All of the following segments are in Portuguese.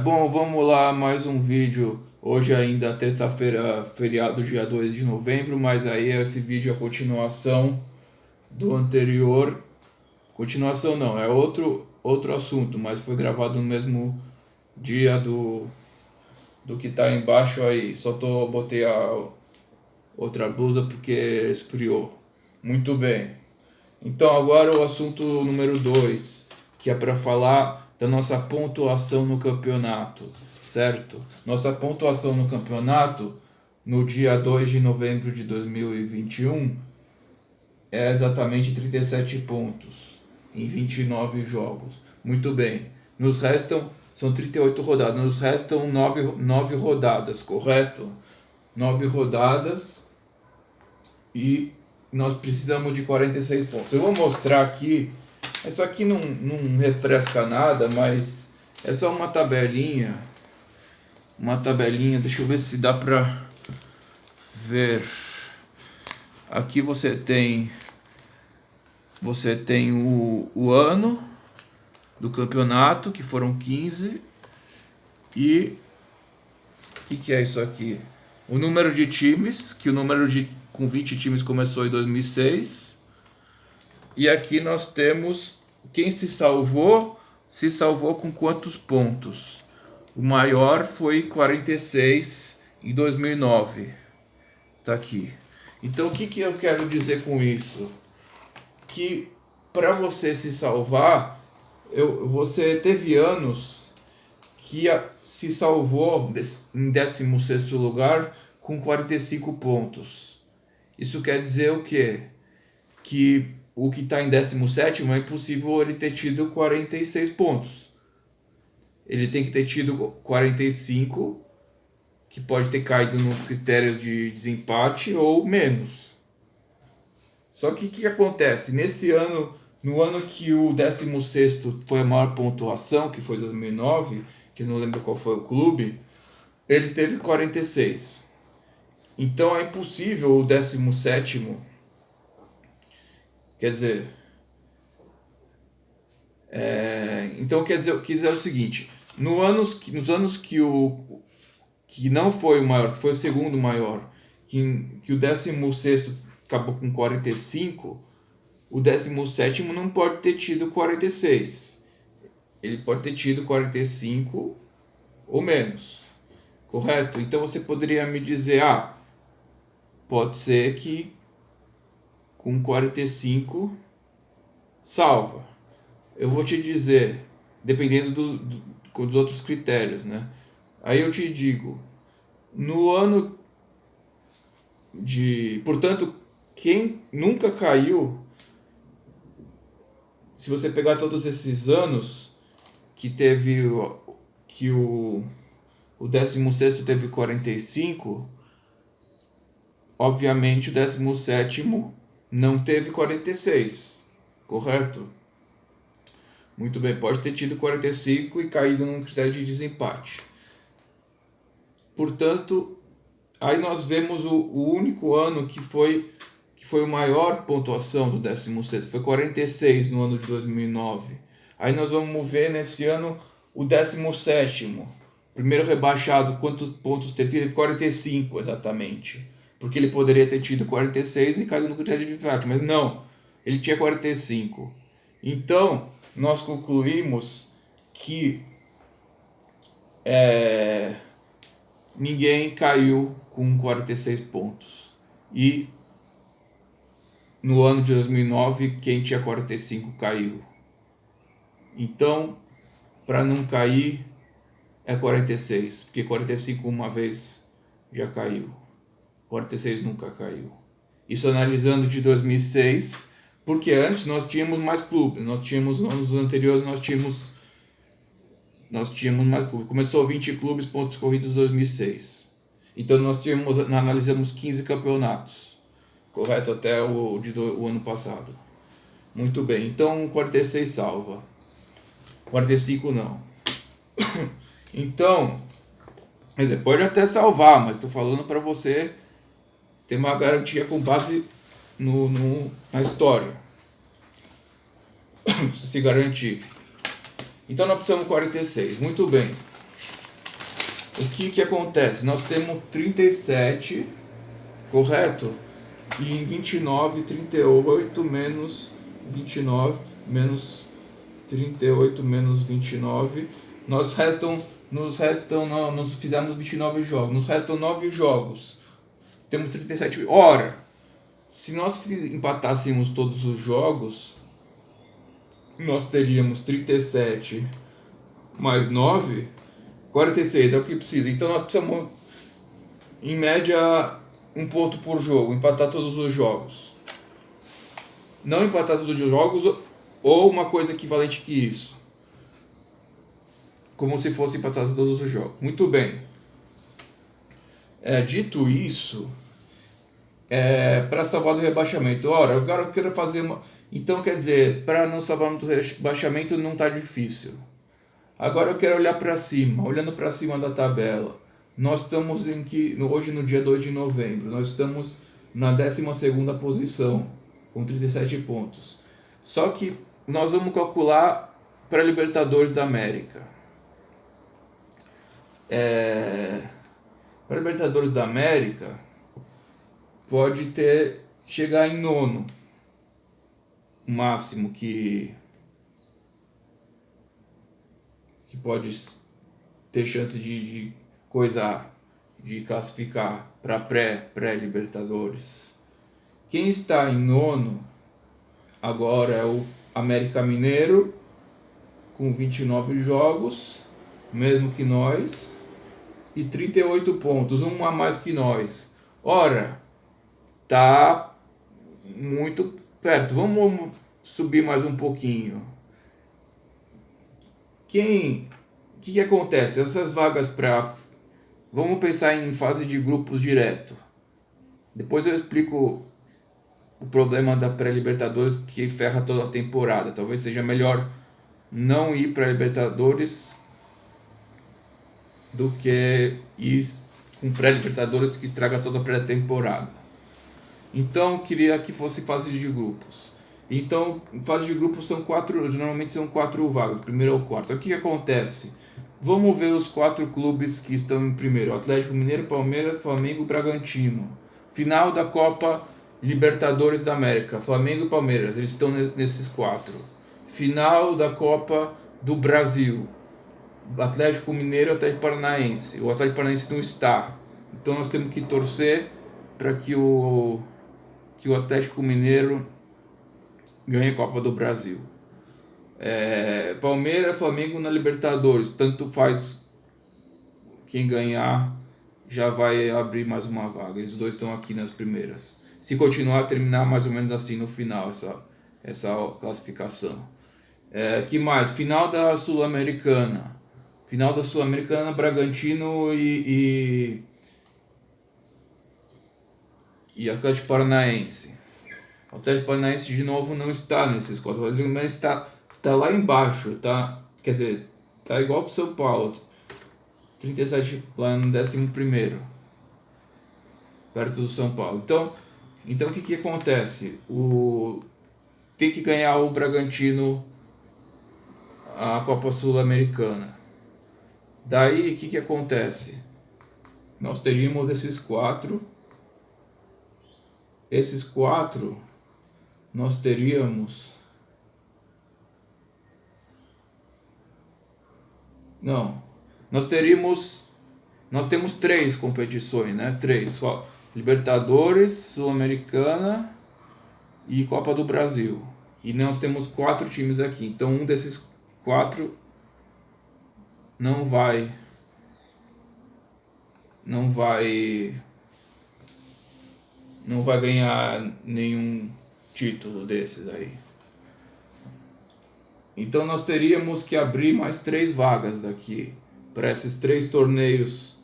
Bom, vamos lá, mais um vídeo. Hoje ainda terça-feira, feriado, dia 2 de novembro, mas aí esse vídeo é a continuação do anterior. Continuação não, é outro assunto, mas foi gravado no mesmo dia do que tá embaixo aí. Botei a outra blusa porque esfriou. Muito bem. Então agora o assunto número 2, que é para falar da nossa pontuação no campeonato, certo? Nossa pontuação no campeonato no dia 2 de novembro de 2021 é exatamente 37 pontos em 29 jogos. Muito bem. São 38 rodadas, nos restam 9 rodadas, correto? 9 rodadas e nós precisamos de 46 pontos. Eu vou mostrar aqui. Isso aqui não refresca nada, mas é só uma tabelinha. Uma tabelinha, deixa eu ver se dá pra ver. Aqui você tem o ano do campeonato, que foram 15. E o que é isso aqui? O número de times, que com 20 times começou em 2006. E aqui nós temos quem se salvou com quantos pontos. O maior foi 46 em 2009. Tá aqui. Então o que eu quero dizer com isso? Que para você se salvar, você teve anos que se salvou em 16º lugar com 45 pontos. Isso quer dizer o quê? Que o que está em 17º é impossível ele ter tido 46 pontos. Ele tem que ter tido 45, que pode ter caído nos critérios de desempate ou menos. Só que o que acontece? Nesse ano, no ano que o 16º foi a maior pontuação, que foi 2009, que eu não lembro qual foi o clube, ele teve 46. Então é impossível o 17º. Quer dizer, então quer dizer o seguinte: nos anos que não foi o maior, que foi o segundo maior, que o 16º acabou com 45, o 17º não pode ter tido 46. Ele pode ter tido 45 ou menos, correto? Então você poderia me dizer, pode ser que com 45 salva. Eu vou te dizer, dependendo dos outros critérios, né? Aí eu te digo, no ano de... Portanto, quem nunca caiu, se você pegar todos esses anos que teve que o 16º teve 45, obviamente o 17º não teve 46, correto? Muito bem, pode ter tido 45 e caído num critério de desempate. Portanto, aí nós vemos o único ano que foi a maior pontuação do 16º, foi 46 no ano de 2009. Aí nós vamos ver nesse ano o 17º, primeiro rebaixado, quantos pontos teve? Teve 45 exatamente. Porque ele poderia ter tido 46 e caído no critério de desempate, mas não, ele tinha 45. Então, nós concluímos que ninguém caiu com 46 pontos. E no ano de 2009, quem tinha 45 caiu. Então, para não cair, é 46. Porque 45 uma vez já caiu. 46 nunca caiu. Isso analisando de 2006, porque antes nós tínhamos mais clubes. Nos anos anteriores nós tínhamos mais clubes. Começou 20 clubes, pontos corridos 2006. Então nós analisamos 15 campeonatos, correto? Até o ano passado. Muito bem, então 46 salva. 45 não. Então, quer dizer, pode até salvar, mas estou falando para você ter uma garantia com base na história. Você se garantir. Então nós precisamos 46. Muito bem. o que acontece? Nós temos 37, correto? E em 29, 38 menos 29, menos 38 menos 29, nós fizemos 29 jogos, nos restam 9 jogos. Temos 37. Ora, se nós empatássemos todos os jogos, nós teríamos 37 mais 9, 46 é o que precisa. Então nós precisamos, em média, um ponto por jogo, empatar todos os jogos. Não empatar todos os jogos, ou uma coisa equivalente que isso. Como se fosse empatar todos os jogos. Muito bem. Dito isso, para salvar do rebaixamento. Ora, agora eu quero fazer uma... Então, quer dizer, para não salvar do rebaixamento não está difícil. Agora eu quero olhar para cima. Olhando para cima da tabela. Nós estamos hoje no dia 2 de novembro. Nós estamos na 12ª posição, com 37 pontos. Só que nós vamos calcular para a Libertadores da América. Para a Libertadores da América, pode chegar em nono. O máximo que pode ter chance de classificar para pré-Libertadores. Quem está em nono agora é o América Mineiro, com 29 jogos, mesmo que nós, e 38 pontos, um a mais que nós. Ora, tá muito perto. Vamos subir mais um pouquinho. O que acontece? Essas vagas para... Vamos pensar em fase de grupos direto. Depois eu explico o problema da pré-Libertadores que ferra toda a temporada. Talvez seja melhor não ir para a Libertadores do que ir com pré-Libertadores que estraga toda a pré-temporada. Então, eu queria que fosse fase de grupos. Então, fase de grupos normalmente são 4 vagas, primeiro ou quarto. O que acontece? Vamos ver os 4 clubes que estão em primeiro: Atlético Mineiro, Palmeiras, Flamengo e Bragantino. Final da Copa Libertadores da América, Flamengo e Palmeiras, eles estão nesses 4. Final da Copa do Brasil, Atlético Mineiro e Atlético Paranaense. O Atlético Paranaense não está. Então nós temos que torcer para que o Atlético Mineiro ganhe a Copa do Brasil. Palmeiras, Flamengo na Libertadores. Tanto faz quem ganhar, já vai abrir mais uma vaga. Eles dois estão aqui nas primeiras. Se continuar, terminar mais ou menos assim no final, essa classificação. Que mais? Final da Sul-Americana. Final da Sul-Americana, Bragantino e Atlético Paranaense. O Atlético Paranaense de novo não está nesses 4. O Atlético Paranaense está lá embaixo, quer dizer, está igual para o São Paulo. 37 lá no 11º, perto do São Paulo. Então o que acontece? Tem que ganhar o Bragantino a Copa Sul-Americana. Daí o que acontece? Nós teríamos esses 4. Esses 4 nós teríamos... Não. Nós temos 3 competições, né? 3. Libertadores, Sul-Americana e Copa do Brasil. E nós temos 4 times aqui. Então um desses 4 não vai ganhar nenhum título desses aí. Então nós teríamos que abrir mais 3 vagas daqui para esses 3 torneios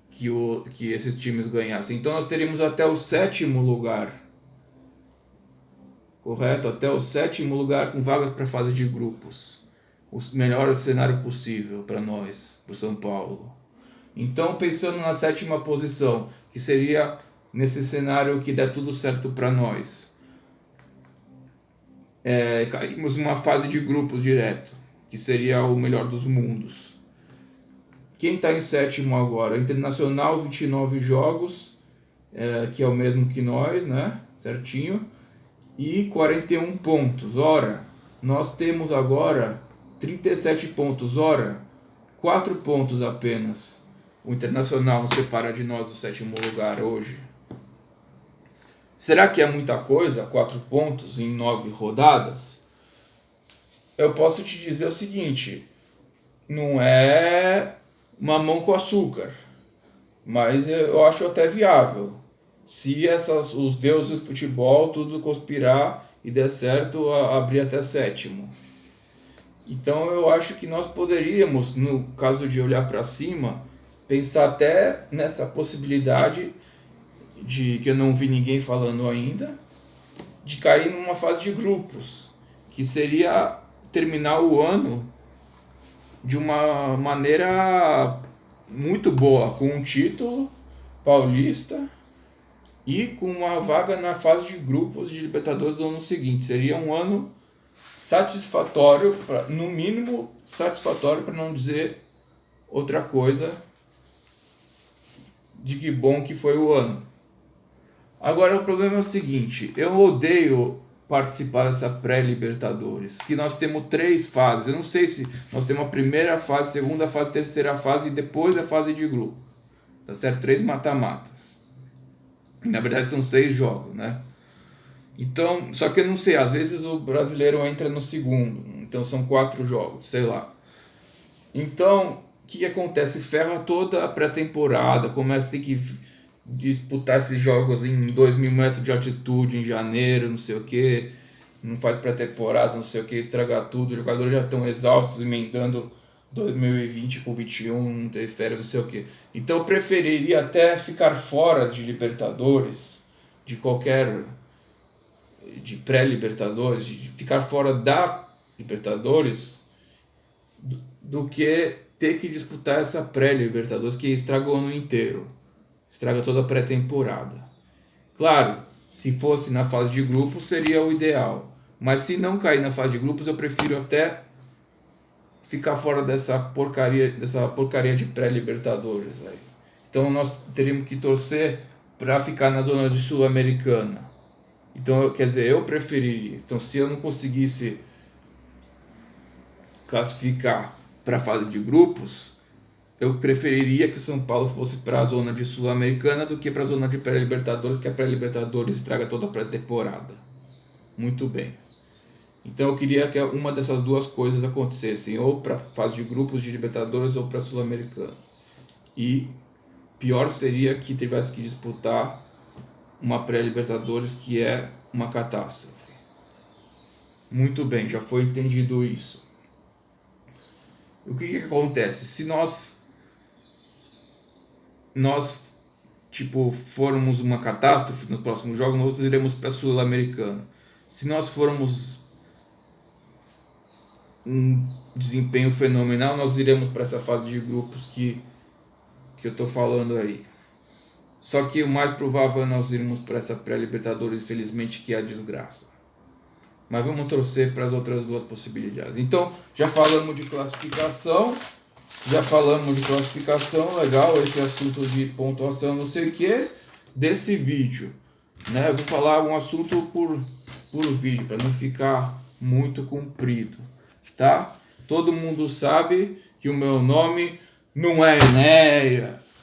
que esses times ganhassem. Então nós teríamos até o 7º lugar. Correto? Até o 7º lugar com vagas para fase de grupos. O melhor cenário possível para nós, para o São Paulo. Então, pensando na 7ª posição, que seria nesse cenário que der tudo certo para nós, caímos numa fase de grupos direto, que seria o melhor dos mundos. Quem está em sétimo agora? Internacional, 29 jogos, que é o mesmo que nós, né? Certinho. E 41 pontos. Ora, nós temos agora 37 pontos. Ora, 4 pontos apenas. O Internacional nos separa de nós do sétimo lugar hoje. Será que é muita coisa? 4 pontos em 9 rodadas? Eu posso te dizer o seguinte: não é mamão com açúcar, mas eu acho até viável. Se os deuses do futebol tudo conspirar e der certo, abrir até sétimo. Então eu acho que nós poderíamos, no caso de olhar para cima, pensar até nessa possibilidade de que eu não vi ninguém falando ainda, de cair numa fase de grupos, que seria terminar o ano de uma maneira muito boa, com um título paulista e com uma vaga na fase de grupos de Libertadores do ano seguinte. Seria um ano satisfatório, no mínimo satisfatório, para não dizer outra coisa, de que bom que foi o ano. Agora o problema é o seguinte: eu odeio participar dessa pré-Libertadores, que nós temos 3 fases. Eu não sei se nós temos a primeira fase, segunda fase, terceira fase e depois a fase de grupo. Tá certo? 3 mata-matas. Na verdade são 6 jogos, né? Então, só que eu não sei, às vezes o brasileiro entra no segundo, então são 4 jogos, sei lá. Então, o que acontece? Ferra toda a pré-temporada, começa a ter que disputar esses jogos em 2.000 metros de altitude em janeiro, não sei o que, não faz pré-temporada, não sei o que, estragar tudo, os jogadores já estão exaustos, emendando 2020 com 21, não ter férias, não sei o que. Então eu preferiria até ficar fora de Libertadores, de pré-Libertadores, de ficar fora da Libertadores, do que ter que disputar essa pré-Libertadores que estraga o ano inteiro. Estraga toda a pré-temporada. Claro, se fosse na fase de grupos seria o ideal. Mas se não cair na fase de grupos, eu prefiro até ficar fora dessa porcaria de pré-Libertadores. Então nós teríamos que torcer para ficar na zona de Sul-Americana. Então, quer dizer, eu preferiria. Então, se eu não conseguisse classificar para a fase de grupos, eu preferiria que o São Paulo fosse para a zona de Sul-Americana do que para a zona de pré-Libertadores, que a pré-Libertadores estraga toda a pré-temporada. Muito bem. Então eu queria que uma dessas duas coisas acontecessem, ou para a fase de grupos de Libertadores ou para a Sul-Americana. E pior seria que tivesse que disputar uma pré-Libertadores, que é uma catástrofe. Muito bem, já foi entendido isso. O que acontece? Se nós formos uma catástrofe nos próximos jogos, nós iremos para a Sul-Americana. Se nós formos um desempenho fenomenal, nós iremos para essa fase de grupos que eu estou falando aí. Só que o mais provável é nós irmos para essa pré-Libertadores, infelizmente, que é a desgraça. Mas vamos torcer para as outras duas possibilidades. Então, já falamos de classificação, legal, esse assunto de pontuação, não sei o que, desse vídeo. Né? Eu vou falar um assunto por vídeo, para não ficar muito comprido. Tá? Todo mundo sabe que o meu nome não é Enéas.